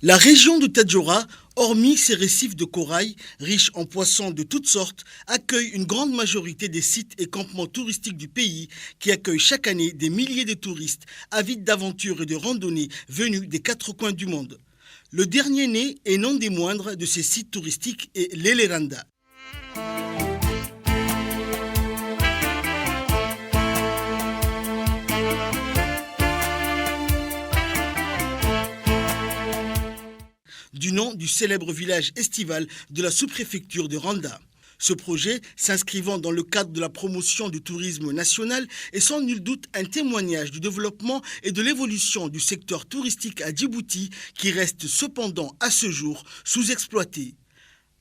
La région de Tadjoura, hormis ses récifs de corail, riches en poissons de toutes sortes, accueille une grande majorité des sites et campements touristiques du pays qui accueillent chaque année des milliers de touristes avides d'aventures et de randonnées venus des quatre coins du monde. Le dernier né et non des moindres de ces sites touristiques est l'Eleranda. Du nom du célèbre village estival de la sous-préfecture de Randa. Ce projet, s'inscrivant dans le cadre de la promotion du tourisme national, est sans nul doute un témoignage du développement et de l'évolution du secteur touristique à Djibouti, qui reste cependant à ce jour sous-exploité.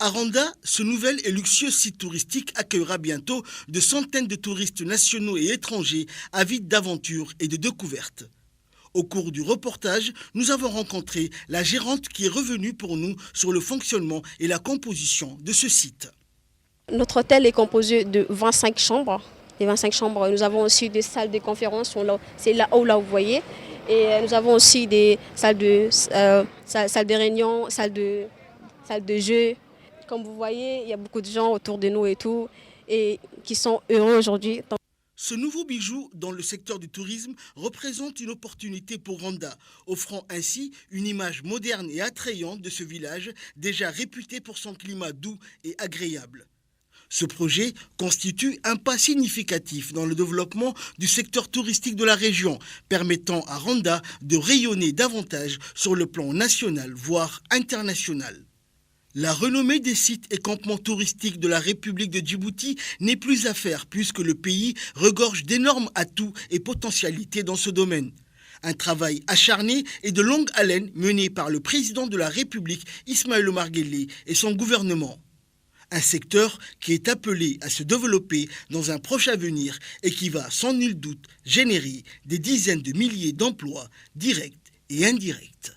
À Randa, ce nouvel et luxueux site touristique accueillera bientôt de centaines de touristes nationaux et étrangers avides d'aventures et de découvertes. Au cours du reportage, nous avons rencontré la gérante qui est revenue pour nous sur le fonctionnement et la composition de ce site. Notre hôtel est composé de 25 chambres. Les 25 chambres, nous avons aussi des salles de conférence, c'est là-haut, là où vous voyez. Et nous avons aussi des salles de réunion, salles de jeu. Comme vous voyez, il y a beaucoup de gens autour de nous et tout, et qui sont heureux aujourd'hui. Ce nouveau bijou dans le secteur du tourisme représente une opportunité pour Randa, offrant ainsi une image moderne et attrayante de ce village déjà réputé pour son climat doux et agréable. Ce projet constitue un pas significatif dans le développement du secteur touristique de la région, permettant à Randa de rayonner davantage sur le plan national, voire international. La renommée des sites et campements touristiques de la République de Djibouti n'est plus à faire puisque le pays regorge d'énormes atouts et potentialités dans ce domaine. Un travail acharné et de longue haleine mené par le président de la République, Ismaël Omar Guelleh, et son gouvernement. Un secteur qui est appelé à se développer dans un proche avenir et qui va sans nul doute générer des dizaines de milliers d'emplois directs et indirects.